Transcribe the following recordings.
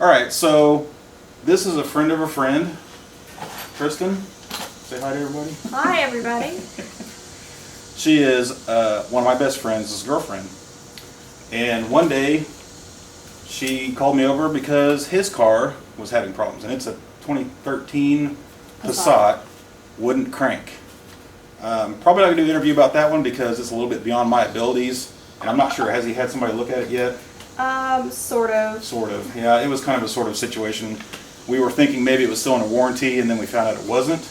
Alright, so this is a friend of a friend. Kristen, say hi to everybody. Hi, everybody. She is one of my best friends, his girlfriend. And one day, she called me over because his car was having problems. And it's a 2013 Passat, wouldn't crank. Probably not going to do an interview about that one because it's a little bit beyond my abilities. And I'm not sure, has he had somebody look at it yet? Sort of. Sort of, yeah. It was kind of a sort of situation. We were thinking maybe it was still in a warranty, and then we found out it wasn't.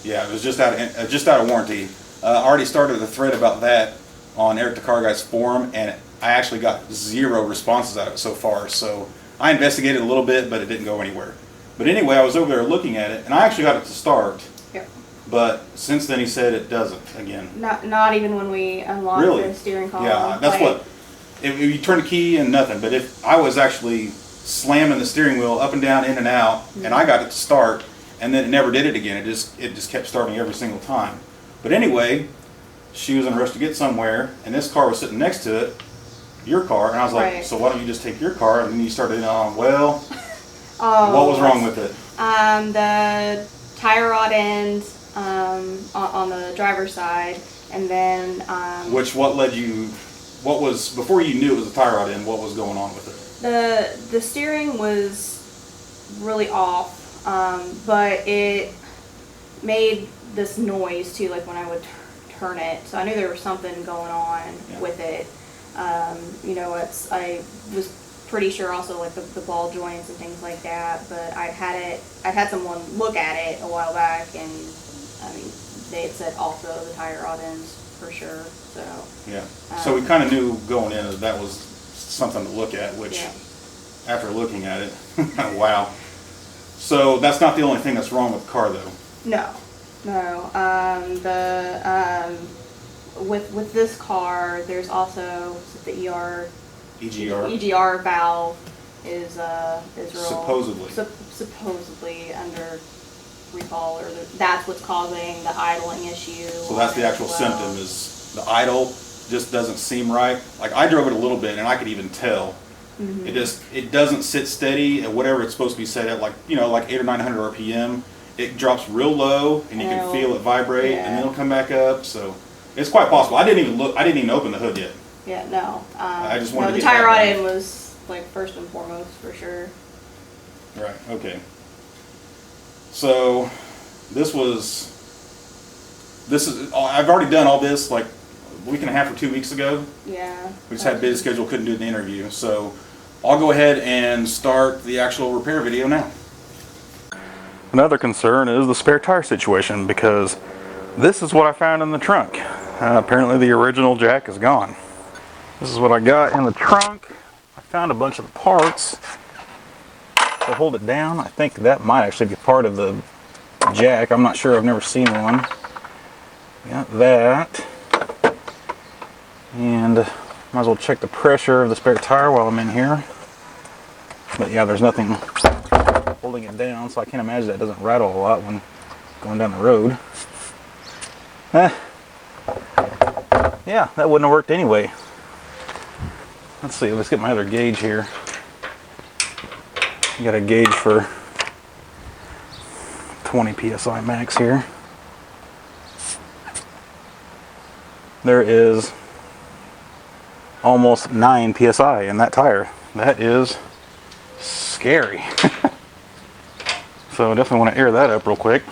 Yeah, it was just out of warranty. I already started a thread about that on Eric the Car Guy's forum, and I actually got 0 responses out of it so far. So I investigated a little bit, but it didn't go anywhere. But anyway, I was over there looking at it, and I actually got it to start. Yep. But since then, he said it doesn't again. Not even when we unlocked the steering column. Yeah, that's what. If you turn the key and nothing, but if I was actually slamming the steering wheel up and down, in and out, and I got it to start, and then it never did it again. It just kept starting every single time. But anyway, she was in a rush to get somewhere, and this car was sitting next to it, your car, and I was like, so why don't you just take your car? And then you started well, what was wrong with it? The tire rod end on the driver's side, and then what led you? What was, before you knew it was a tire rod end, what was going on with it? The steering was really off, but it made this noise too, like when I would turn it. So I knew there was something going on with it. You know, I was pretty sure also like the ball joints and things like that. But I'd had someone look at it a while back, and I mean, they had said also the tire rod ends for sure. So yeah. So we kind of knew going in that was something to look at, which after looking at it, wow. So that's not the only thing that's wrong with the car, though. No. With this car, there's also the EGR valve is real supposedly under recall, or that's what's causing the idling issue. So that's the actual symptom, is the idle just doesn't seem right. Like I drove it a little bit and I could even tell. It doesn't sit steady at whatever it's supposed to be set at, like 800 or 900 RPM. It drops real low and you can feel it vibrate and then it'll come back up. So it's quite possible. I didn't even open the hood yet. Yeah, no. I just wanted to the get tire rod end was like first and foremost for sure. Right. Okay. So this is I've already done all this like a week and a half or 2 weeks ago. Yeah. We just had a busy schedule, couldn't do the interview. So I'll go ahead and start the actual repair video now. Another concern is the spare tire situation, because this is what I found in the trunk. Apparently the original jack is gone. This is what I got in the trunk. I found a bunch of the parts to hold it down. I think that might actually be part of the jack. I'm not sure, I've never seen one. Got that. And might as well check the pressure of the spare tire while I'm in here. But yeah, there's nothing holding it down, so I can't imagine that doesn't rattle a lot when going down the road. Yeah, that wouldn't have worked anyway. Let's see, let's get my other gauge here. I got a gauge for 20 psi max here. There is almost 9 psi in that tire. That is scary. So definitely want to air that up real quick.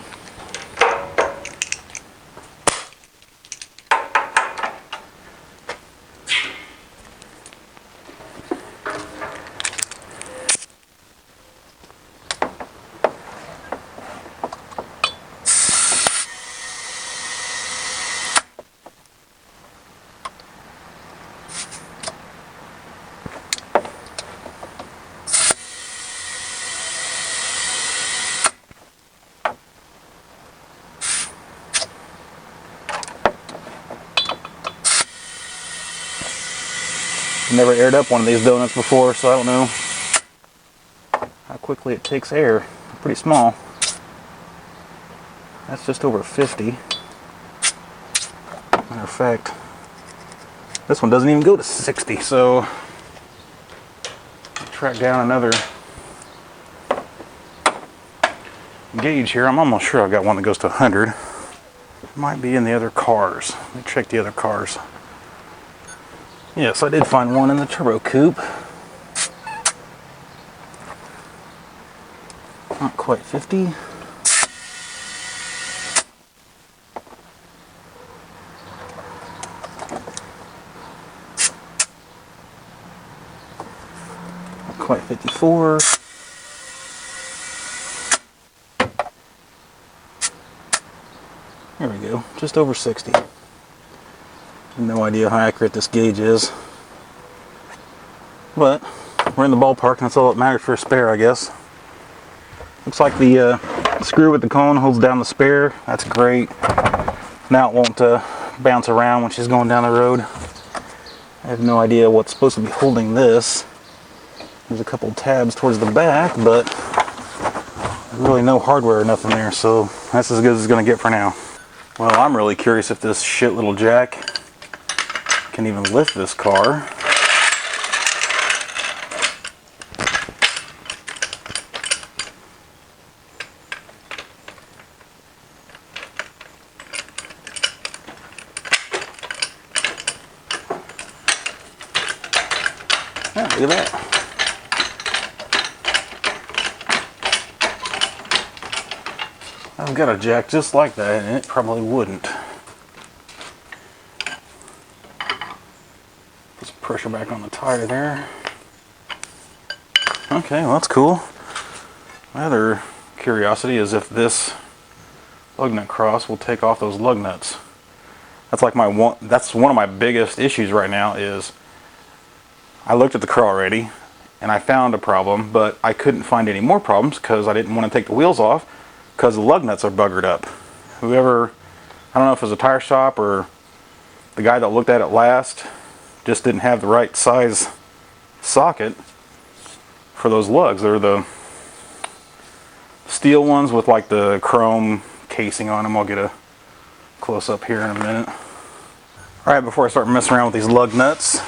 Never aired up one of these donuts before, so I don't know how quickly it takes air. Pretty small. That's just over 50. Matter of fact, this one doesn't even go to 60, so I'll track down another gauge here. I'm almost sure I've got one that goes to 100. Might be in the other cars. Let me check the other cars. Yes, I did find one in the turbo coupe. Not quite 50. Not quite 54. There we go, just over 60. No idea how accurate this gauge is, but we're in the ballpark and that's all that matters for a spare, I guess. Looks like the screw with the cone holds down the spare. That's great. Now it won't bounce around when she's going down the road. I have no idea what's supposed to be holding this. There's a couple tabs towards the back, but really no hardware or nothing there, so that's as good as it's going to get for now. Well, I'm really curious if this shit little jack can even lift this car. Yeah, look at that. I've got a jack just like that and it probably wouldn't. Put some pressure back on the tire there. Okay, well that's cool. My other curiosity is if this lug nut cross will take off those lug nuts. That's like that's one of my biggest issues right now is I looked at the car already and I found a problem, but I couldn't find any more problems because I didn't want to take the wheels off because the lug nuts are buggered up. Whoever, I don't know if it was a tire shop or the guy that looked at it last, just didn't have the right size socket for those lugs. They're the steel ones with like the chrome casing on them. I'll get a close up here in a minute. Alright, before I start messing around with these lug nuts,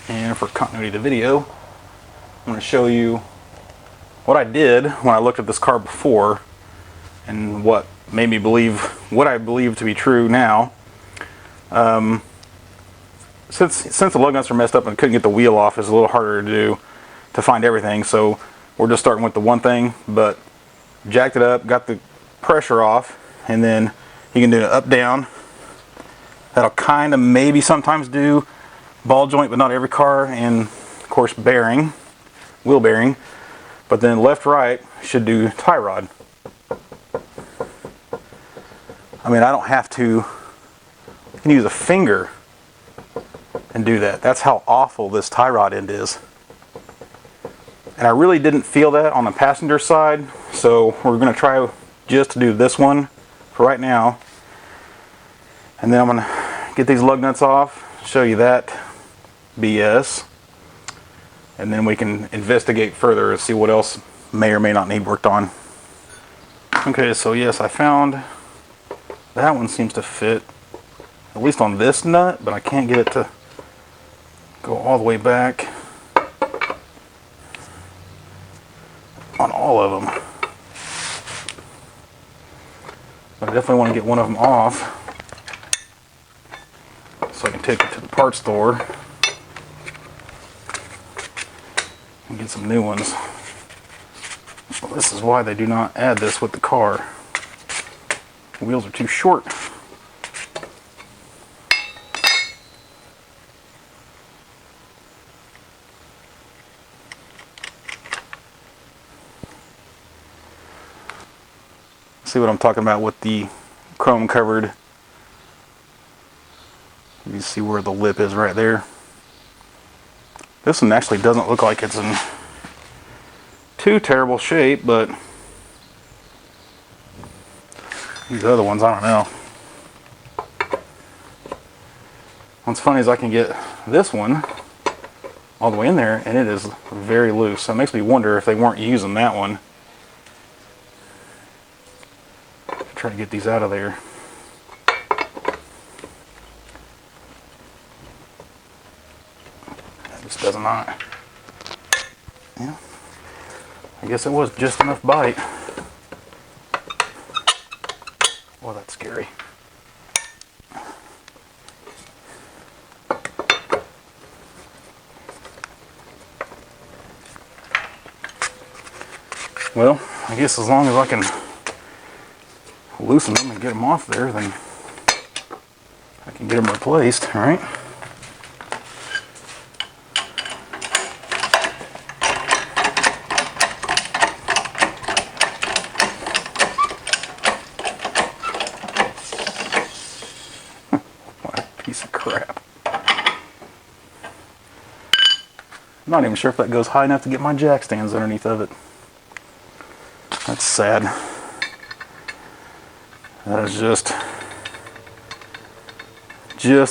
and for continuity of the video, I'm going to show you what I did when I looked at this car before and what made me believe what I believe to be true now. Since the lug nuts are messed up and I couldn't get the wheel off, it's a little harder to do to find everything, so we're just starting with the one thing, but jacked it up, got the pressure off, and then you can do an up down. That'll kind of maybe sometimes do ball joint, but not every car, and of course bearing, wheel bearing, but then left right should do tie rod. I mean, I don't have to, I can use a finger and do that. That's how awful this tie rod end is. And I really didn't feel that on the passenger side, so we're going to try just to do this one for right now. And then I'm going to get these lug nuts off, show you that BS, and then we can investigate further and see what else may or may not need worked on. Okay, so yes, I found that one seems to fit, at least on this nut, but I can't get it to go all the way back on all of them. But I definitely want to get one of them off so I can take it to the parts store and get some new ones. Well, this is why they do not add this with the car. The wheels are too short. See what I'm talking about with the chrome covered. You see where the lip is right there. This one actually doesn't look like it's in too terrible shape, but these other ones, I don't know. What's funny is I can get this one all the way in there and it is very loose. So it makes me wonder if they weren't using that one. Try to get these out of there. This does not. Yeah. I guess it was just enough bite. Well, I guess as long as I can loosen them and get them off there, then I can get them replaced, right? What a piece of crap. I'm not even sure if that goes high enough to get my jack stands underneath of it. That's sad. That is just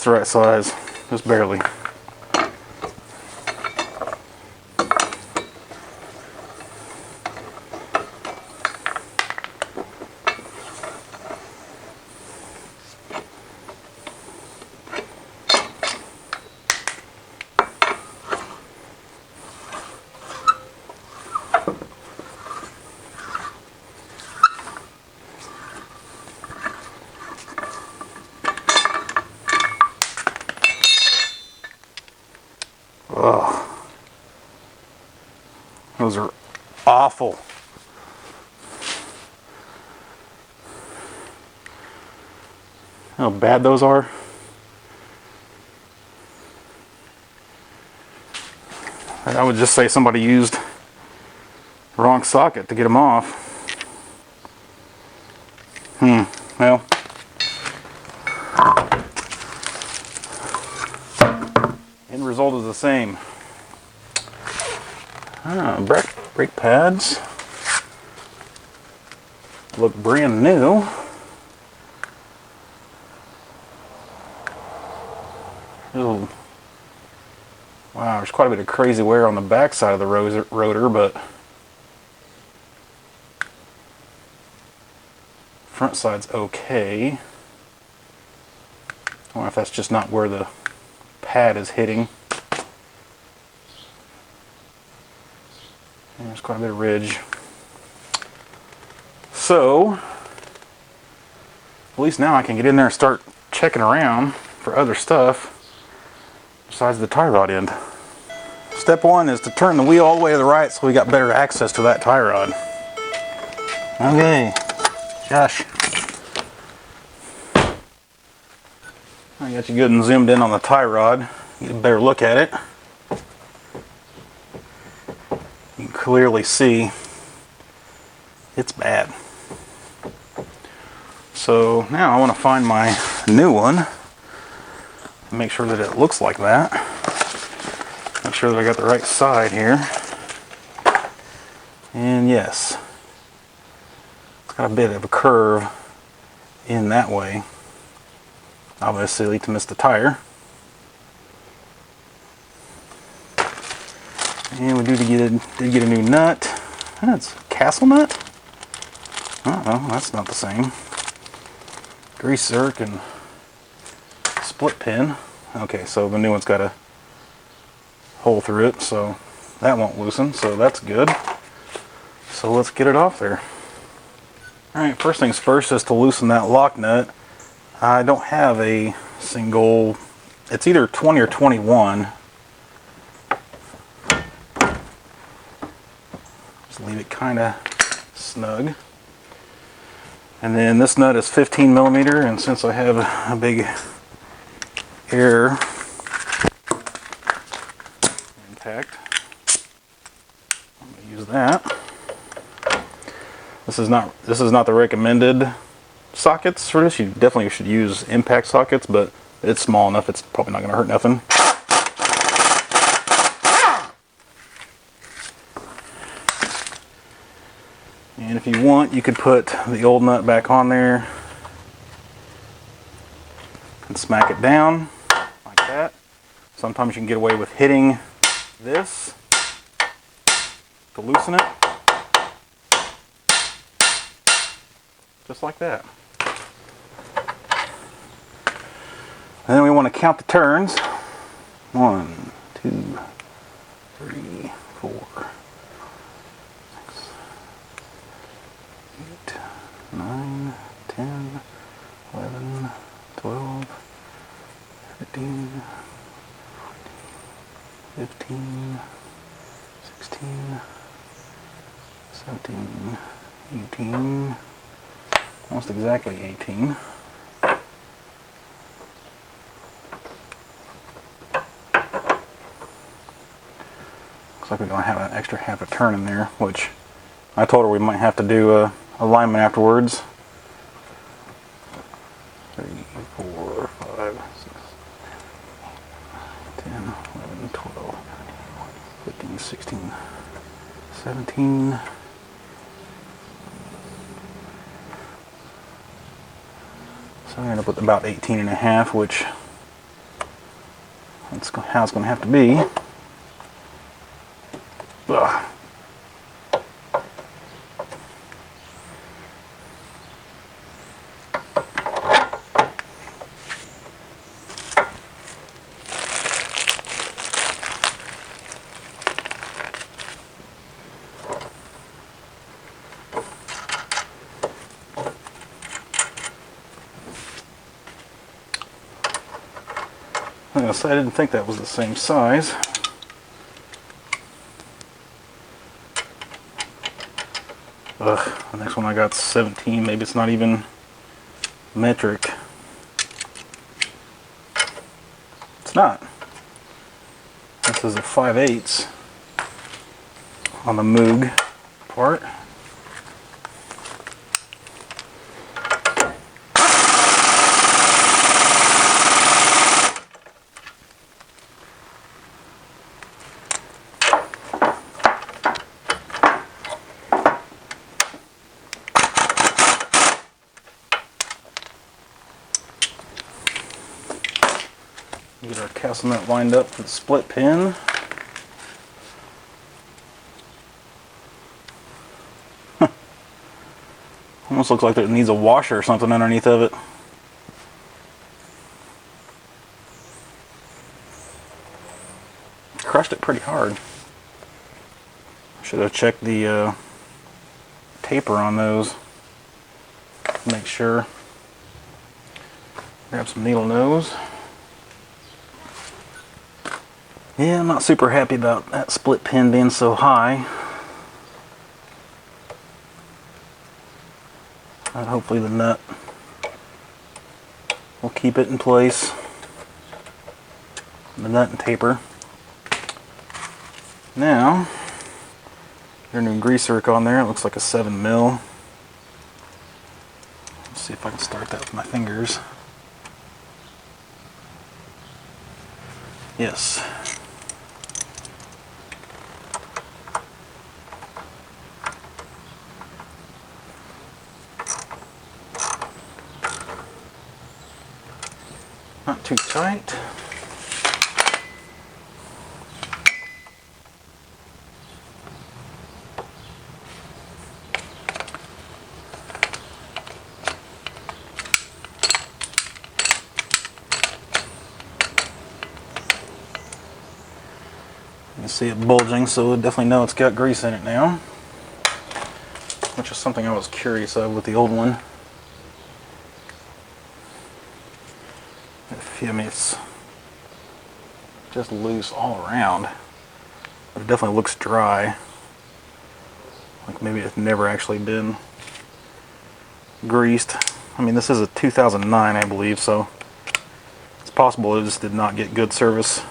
the right size, just barely. Ugh. Those are awful. How bad those are. I would just say somebody used the wrong socket to get them off. Well. End result is the same. Brake pads look brand new. Oh, wow, there's quite a bit of crazy wear on the back side of the rotor, but front side's okay. I wonder if that's just not where the pad is hitting. And there's quite a bit of ridge. So, at least now I can get in there and start checking around for other stuff besides the tie rod end. Step one is to turn the wheel all the way to the right so we got better access to that tie rod. Okay, Josh. I got you good and zoomed in on the tie rod. Get a better look at it. You can clearly see it's bad. So now I want to find my new one. Make sure that it looks like that. Make sure that I got the right side here. And yes, it's got a bit of a curve in that way. Obviously to miss the tire. And we did get a new nut. That's a Castle nut? Uh-oh, that's not the same. Grease zerk and split pin. Okay, so the new one's got a hole through it, so that won't loosen, so that's good. So let's get it off there. Alright, first things first is to loosen that lock nut. I don't have a single, it's either 20 or 21. Just leave it kind of snug. And then this nut is 15 millimeter, and since I have a big air impact, I'm going to use that. This is not the recommended sockets for this. You definitely should use impact sockets, but it's small enough it's probably not going to hurt nothing. And if you want, you could put the old nut back on there and smack it down like that. Sometimes you can get away with hitting this to loosen it. Just like that. And then we want to count the turns. 1, 2, 3, 4, 6, 8, 9, 10, 11, 12, 13, 15, 16, 17, 18, almost exactly 18. Looks like we're going to have an extra half a turn in there, which I told her we might have to do alignment afterwards. 3, 4, 5, 6, 10, 11, 12, 15, 16, 17. So I end up with about 18 and a half, which that's how it's going to have to be. Ugh. I didn't think that was the same size. Ugh, the next one I got 17, maybe it's not even metric. It's not. This is a 5/8 on the Moog part. Get our castle nut lined up for the split pin. Almost looks like it needs a washer or something underneath of it. Crushed it pretty hard. Should have checked the taper on those. Make sure. Grab some needle nose. Yeah, I'm not super happy about that split pin being so high. But hopefully the nut will keep it in place. The nut and taper. Now, your new greaser on there. It looks like a 7 mil. Let's see if I can start that with my fingers. Yes. Not too tight. You can see it bulging, so we'll definitely know it's got grease in it now. Which is something I was curious of with the old one. I mean, it's just loose all around, but it definitely looks dry, like maybe it's never actually been greased. I mean, this is a 2009, I believe, so it's possible it just did not get good service.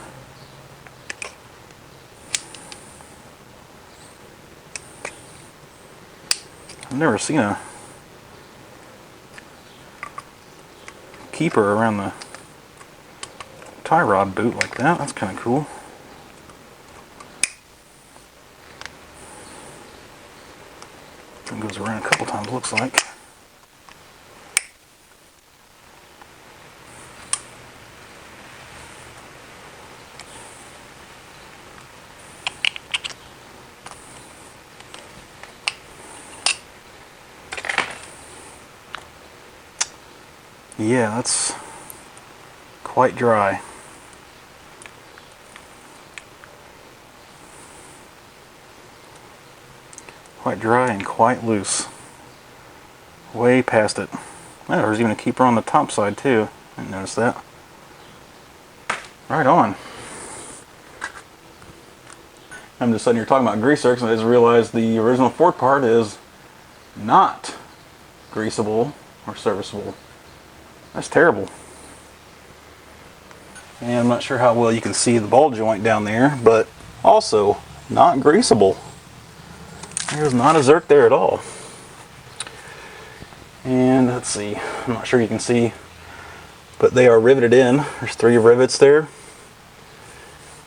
I've never seen a keeper around the tie rod boot like that. That's kind of cool. It goes around a couple times, looks like. Yeah, that's quite dry. Quite dry and quite loose. Way past it. Oh, there's even a keeper on the top side too. I didn't notice that. Right on. I'm just sitting here talking about greaser because I just realized the original fork part is not greasable or serviceable. That's terrible. And I'm not sure how well you can see the ball joint down there, but also not greasable. There's not a zerk there at all. And let's see, I'm not sure you can see, but they are riveted in. There's 3 rivets there.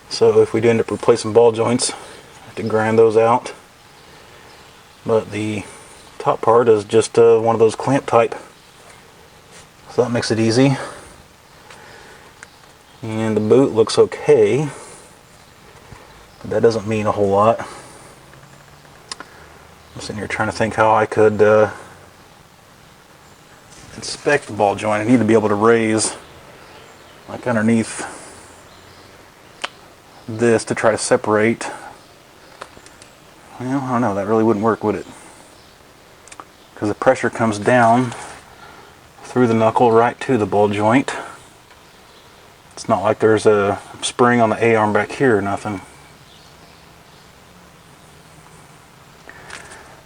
So if we do end up replacing ball joints, I have to grind those out. But the top part is just one of those clamp type. So that makes it easy. And the boot looks okay. But that doesn't mean a whole lot. I'm sitting here trying to think how I could inspect the ball joint. I need to be able to raise like underneath this to try to separate. Well, I don't know, that really wouldn't work, would it? Because the pressure comes down through the knuckle right to the ball joint. It's not like there's a spring on the A-arm back here or nothing.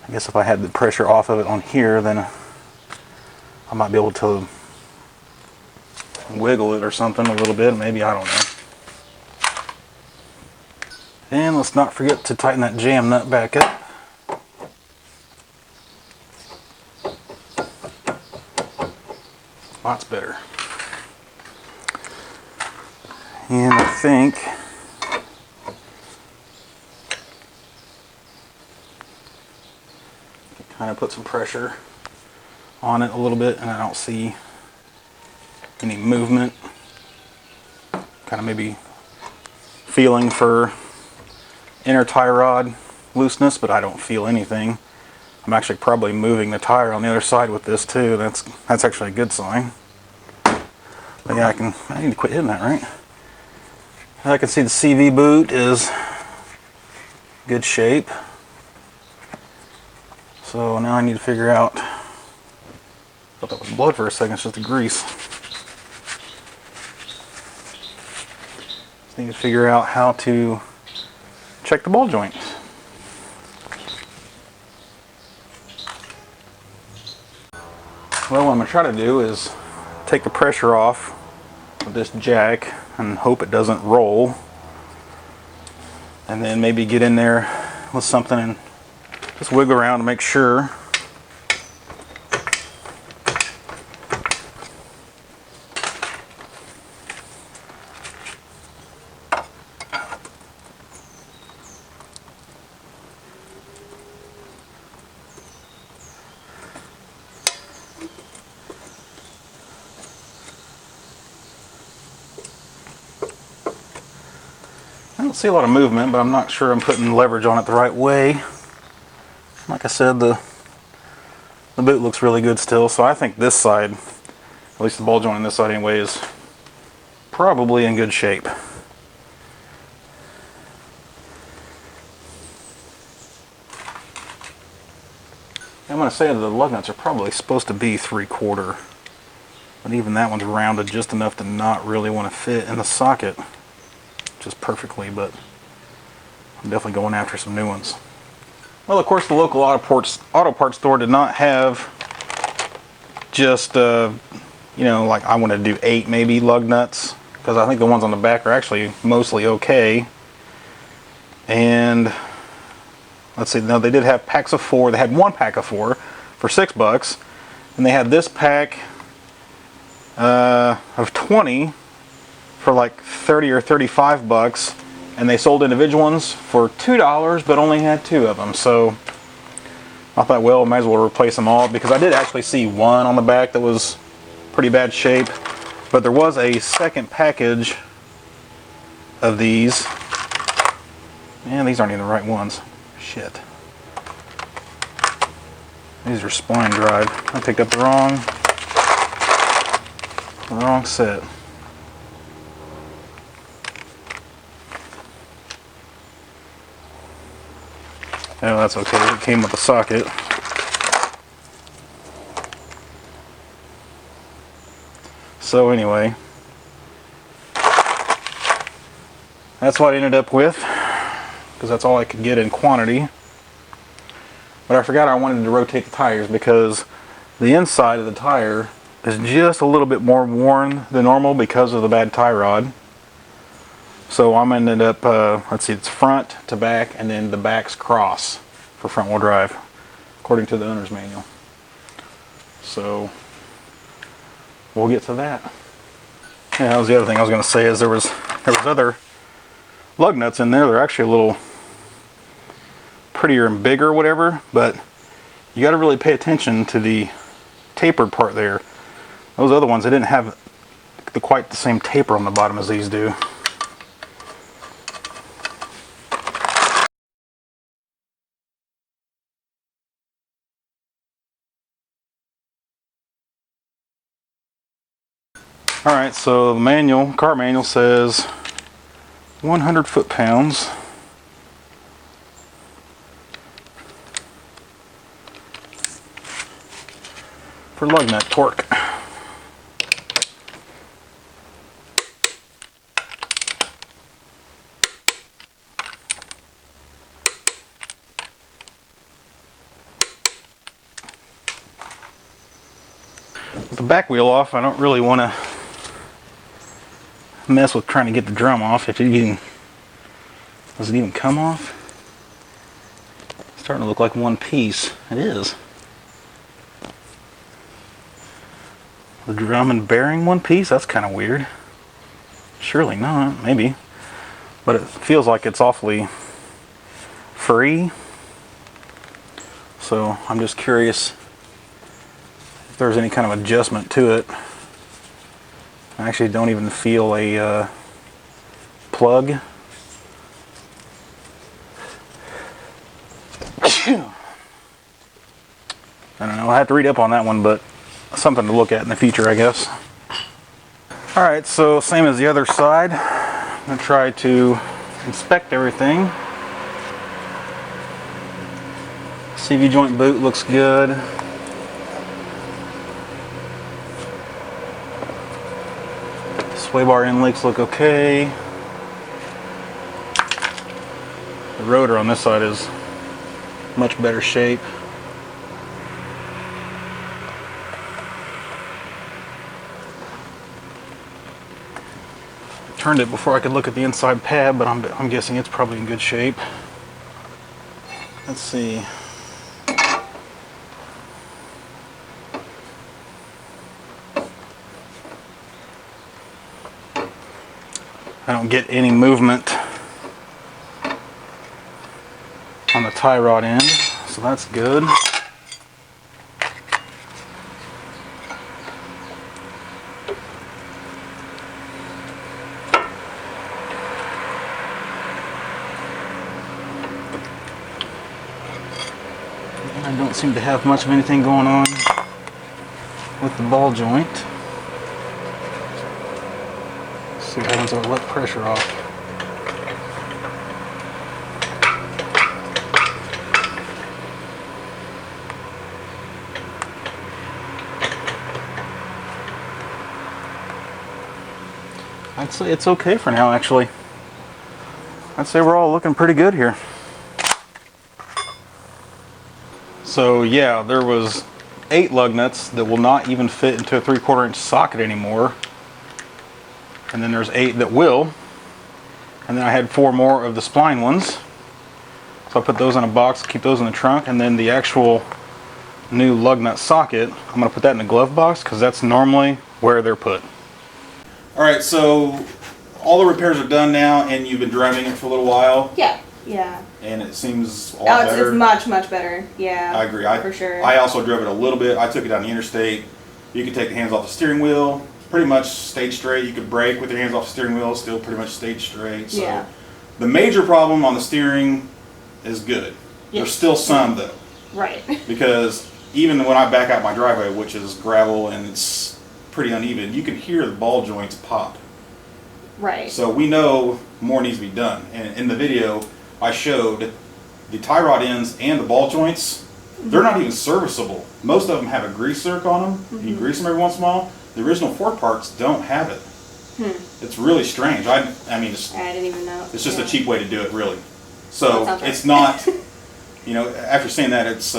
I guess if I had the pressure off of it on here, then I might be able to wiggle it or something a little bit, maybe, I don't know. And let's not forget to tighten that jam nut back up. Lots better. And I think kind of put some pressure on it a little bit, and I don't see any movement. Kind of maybe feeling for inner tie rod looseness, but I don't feel anything. I'm actually probably moving the tire on the other side with this too. That's actually a good sign. But yeah, I need to quit hitting that, right? I can see the CV boot is good shape. So now I need to figure out, I thought that was blood for a second, it's just the grease. Just need to figure out how to check the ball joint. Well, what I'm going to try to do is take the pressure off with this jack and hope it doesn't roll, and then maybe get in there with something and just wiggle around to make sure. I don't see a lot of movement, but I'm not sure I'm putting leverage on it the right way. Like I said, the boot looks really good still, so I think this side, at least the ball joint on this side anyway, is probably in good shape. I'm going to say that the lug nuts are probably supposed to be 3/4, but even that one's rounded just enough to not really want to fit in the socket just perfectly, but I'm definitely going after some new ones. Well, of course, the local auto parts store did not have just, you know, like I want to do 8 maybe lug nuts, because I think the ones on the back are actually mostly okay. And let's see, no, they did have packs of 4. They had 1 pack of 4 for $6, and they had this pack of 20 for like 30 or 35 bucks, and they sold individual ones for $2 but only had 2 of them. So I thought, well, might as well replace them all, because I did actually see one on the back that was pretty bad shape, but there was a second package of these, and these aren't even the right ones. Shit, these are spline drive. I picked up the wrong set. Oh, that's okay. It came with a socket. So anyway, that's what I ended up with. because that's all I could get in quantity. But I forgot I wanted to rotate the tires because the inside of the tire is just a little bit more worn than normal because of the bad tie rod. So I'm ended up, let's see, it's front to back, and then the back's cross for front wheel drive, according to the owner's manual. So we'll get to that. Yeah, that was the other thing I was going to say, is there was other lug nuts in there. They're actually a little prettier and bigger or whatever, but you got to really pay attention to the tapered part there. Those other ones, they didn't have quite the same taper on the bottom as these do. Alright, so the car manual says 100 foot-pounds. For lug nut torque. With the back wheel off, I don't really want to mess with trying to get the drum off. If it even does it even come off? It's starting to look like one piece. It is. The drum and bearing one piece? That's kind of weird. Surely not. Maybe. But it feels like it's awfully free. So I'm just curious if there's any kind of adjustment to it. I actually don't even feel a plug. I don't know. I have to read up on that one, but something to look at in the future, I guess. Alright, so same as the other side. I'm going to try to inspect everything. CV joint boot looks good. Sway bar end links look okay. The rotor on this side is much better shape. Turned it before I could look at the inside pad, but I'm guessing it's probably in good shape. Let's see. I don't get any movement on the tie rod end, so that's good. I don't seem to have much of anything going on with the ball joint. Let's see what happens if I let pressure off. I'd say it's okay for now, actually. I'd say we're all looking pretty good here. So yeah, there was 8 lug nuts that will not even fit into a 3/4 inch socket anymore. And then there's 8 that will. And then I had 4 more of the spline ones. So I put those in a box, keep those in the trunk, and then the actual new lug nut socket, I'm going to put that in the glove box because that's normally where they're put. Alright, so all the repairs are done now, and you've been driving it for a little while. Yeah. Yeah. And it seems a lot better. It's much, much better. Yeah. I agree. For sure. I also drove it a little bit. I took it down the interstate. You could take the hands off the steering wheel. Pretty much stayed straight. You could brake with your hands off the steering wheel. Still pretty much stayed straight. So yeah. The major problem on the steering is good. Yes. There's still some though. Right. Because even when I back out my driveway, which is gravel and it's pretty uneven, you can hear the ball joints pop. Right. So we know more needs to be done. And in the video, I showed the tie rod ends and the ball joints. Mm-hmm. They're not even serviceable. Most of them have a grease zerk on them. Mm-hmm. You grease them every once in a while. The original fork parts don't have it. It's really strange. I mean, I didn't even know. It's just a cheap way to do it, really. So That sounds right. it's not, after saying that, it's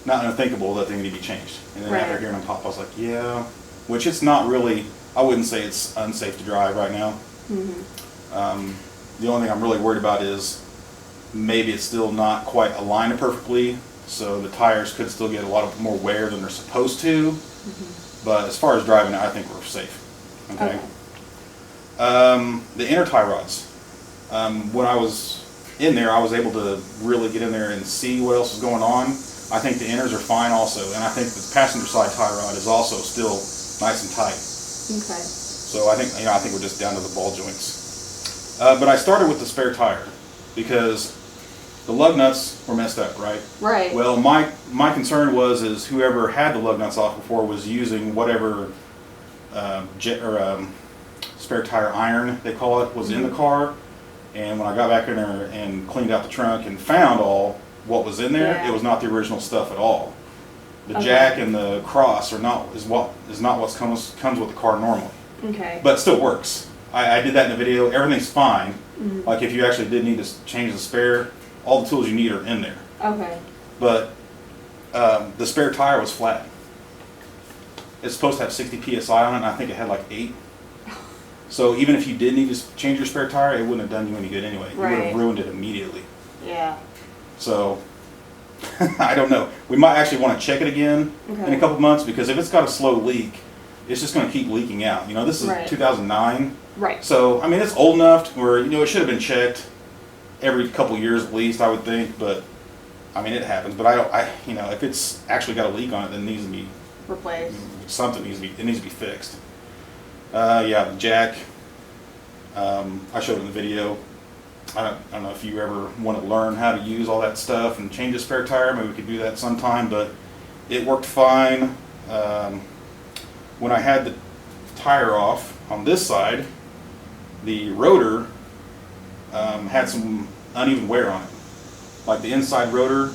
not unthinkable that they need to be changed. And then after Right. hearing them pop, I was like, yeah, which it's not really, I wouldn't say it's unsafe to drive right now. The only thing I'm really worried about is maybe it's still not quite aligned perfectly, so the tires could still get a lot more wear than they're supposed to. But as far as driving it, I think we're safe. Okay. The inner tie rods. When I was in there, I was able to really get in there and see what else is going on. I think the inners are fine also, and I think the passenger side tie rod is also still nice and tight. Okay. So I think we're just down to the ball joints. But I started with the spare tire because the lug nuts were messed up, right? Right. Well, my concern is whoever had the lug nuts off before was using whatever spare tire iron, they call it, was in the car. And when I got back in there and cleaned out the trunk and found all what was in there, it was not the original stuff at all. The jack and the cross is not what comes with the car normally. Okay. But it still works. I did that in the video. Everything's fine. Like if you actually did need to change the spare, all the tools you need are in there. Okay. But the spare tire was flat. It's supposed to have 60 psi on it, and I think it had like 8. So even if you did need to change your spare tire, it wouldn't have done you any good anyway. You would have ruined it immediately. Yeah. So I don't know. We might actually want to check it again in a couple months, because if it's got a slow leak, it's just going to keep leaking out. This is 2009. Right. So, I mean, it's old enough where, it should have been checked every couple years at least, I would think. But, I mean, it happens. But if it's actually got a leak on it, then it needs to be replaced. Something needs to be fixed. Yeah, the jack. I showed it in the video. I don't know if you ever want to learn how to use all that stuff and change a spare tire. Maybe we could do that sometime, but it worked fine. When I had the tire off on this side, the rotor had some uneven wear on it. Like the inside rotor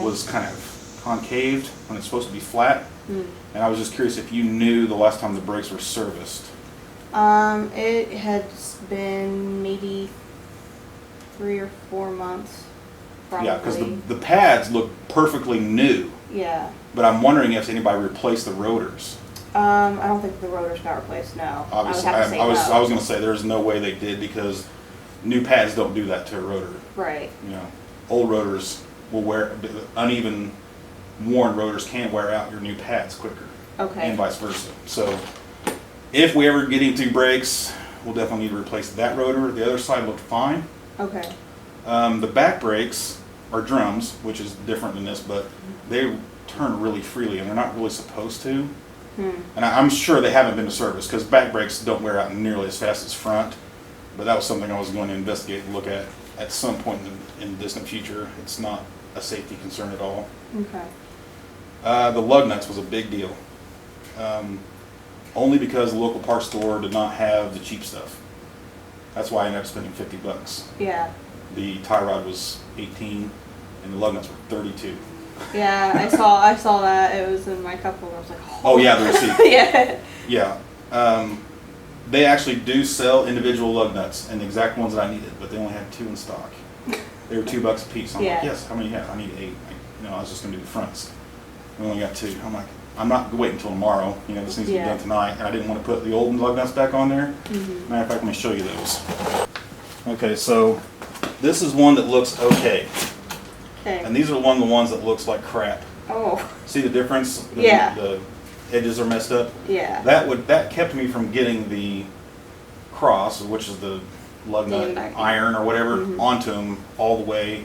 was kind of concaved when it's supposed to be flat. And I was just curious if you knew the last time the brakes were serviced. It had been maybe 3 or 4 months, probably. Yeah, because the pads look perfectly new. Yeah. But I'm wondering if anybody replaced the rotors. I don't think the rotors got replaced, no. Obviously, I would have to say I was no. going to say there's no way they did, because new pads don't do that to a rotor. Right. Old rotors will wear, uneven, worn rotors can wear out your new pads quicker. Okay. And vice versa. So if we ever get into brakes, we'll definitely need to replace that rotor. The other side looked fine. Okay. The back brakes are drums, which is different than this, but they turn really freely, and they're not really supposed to. And I'm sure they haven't been to service, because back brakes don't wear out nearly as fast as front. But that was something I was going to investigate and look at some point in the distant future. It's not a safety concern at all. Okay. The lug nuts was a big deal. Only because the local parts store did not have the cheap stuff. That's why I ended up spending $50. Yeah. The tie rod was 18, and the lug nuts were 32. Yeah, I saw that. It was in my cup holder. I was like, oh yeah, the receipt. Yeah. Yeah. They actually do sell individual lug nuts, and the exact ones that I needed, but they only had 2 in stock. They were $2 a piece. I'm like, yes, how many you have? I need 8. I was just going to do the fronts. We only got 2. I'm like, I'm not waiting until tomorrow. This needs to be done tonight. And I didn't want to put the old lug nuts back on there. Matter of fact, let me show you those. Okay, so this is one that looks okay. And these are one of the ones that looks like crap. Oh. See the difference? The edges are messed up. Yeah. That kept me from getting the cross, which is the lug nut iron or whatever, onto them all the way.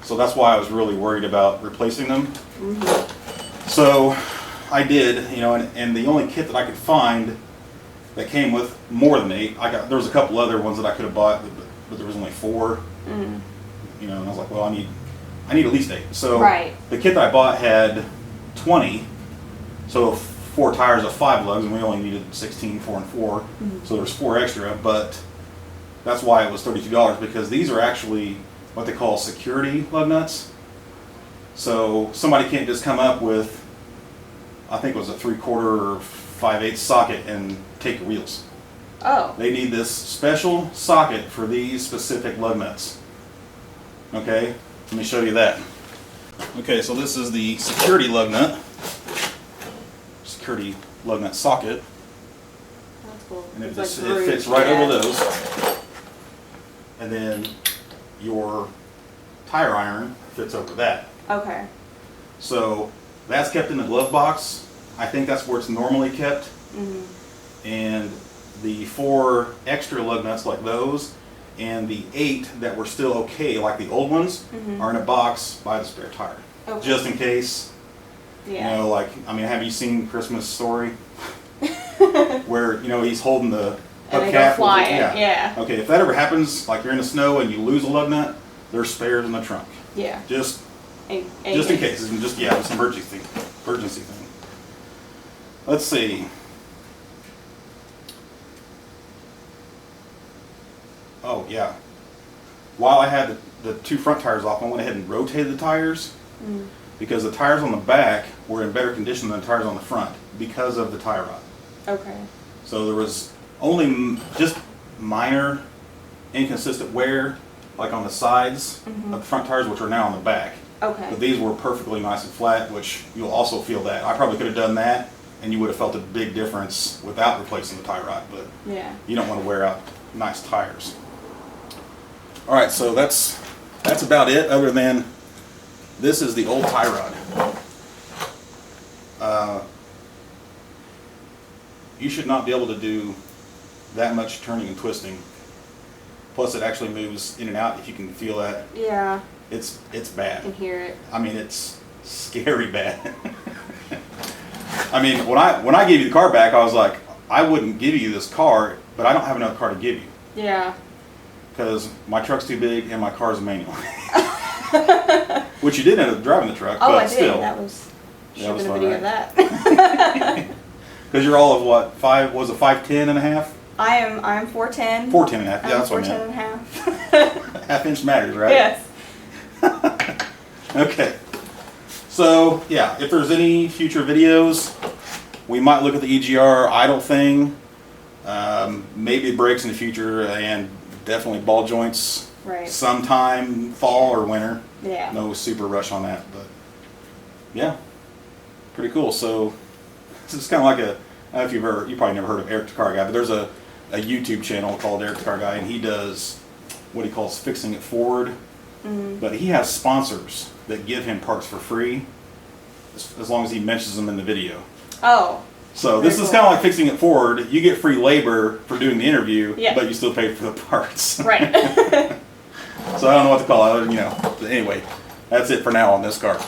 So that's why I was really worried about replacing them. So I did, and the only kit that I could find that came with more than 8, there was a couple other ones that I could have bought, but there was only 4. And I was like, well, I need at least 8. So the kit that I bought had 20, so 4 tires of 5 lugs, and we only needed 16, 4 and 4. So there's 4 extra, but that's why it was $32, because these are actually what they call security lug nuts. So somebody can't just come up with, I think it was a 3/4 or 5/8 socket and take your wheels. Oh. They need this special socket for these specific lug nuts. Okay, let me show you that. Okay, so this is the security lug nut. Security lug nut socket. That's cool. And it It's fits right over those. And then your tire iron fits over that. Okay. So that's kept in the glove box. I think that's where it's normally kept. And the 4 extra lug nuts like those and the 8 that were still okay, like the old ones, are in a box by the spare tire. Okay. Just in case. Yeah. You know, like, I mean, have you seen Christmas Story? Where, you know, he's holding the And they hubcap. go flying. Yeah. Okay, if that ever happens, like you're in the snow and you lose a lug nut, there's spares in the trunk. Yeah. Just In in case. It's just, yeah, it's an emergency thing. Let's see. Oh, yeah. While I had the 2 front tires off, I went ahead and rotated the tires because the tires on the back were in better condition than the tires on the front because of the tie rod. Okay. So there was only just minor inconsistent wear, like on the sides of the front tires, which are now on the back. Okay. But these were perfectly nice and flat, which you'll also feel that. I probably could have done that, and you would have felt a big difference without replacing the tie rod, but Yeah. you don't want to wear out nice tires. All right, so that's about it, other than this is the old tie rod. You should not be able to do that much turning and twisting. Plus, it actually moves in and out. If you can feel that, Yeah. it's I bad. can hear it. I mean, it's scary bad. I mean, when I gave you the car back, I was like, I wouldn't give you this car, but I don't have another car to give you Yeah. because my truck's too big and my car's a manual. Which you did end up driving the truck, Oh, but I did. still. That was. Yeah, Should that was have fun, been a video right? of that. Because you're all of what, 5'10" and a half? I'm 4'10". 4'10" and a half. Yeah, that's what I 4'10" meant. and a half. Half inch matters, right? Yes. Okay. So, yeah, if there's any future videos, we might look at the EGR idle thing. Maybe brakes in the future, and definitely ball joints Right. sometime fall or winter. Yeah. No super rush on that, but yeah, pretty cool. So this is kind of like I don't know if you probably never heard of Eric the Car Guy, but there's a YouTube channel called Eric the Car Guy, and he does what he calls fixing it forward. But he has sponsors that give him parts for free as long as he mentions them in the video. Oh. So this is kind of like fixing it forward. You get free labor for doing the interview, Yeah. but you still pay for the parts. Right. So I don't know what to call it, you know. But anyway, that's it for now on this car.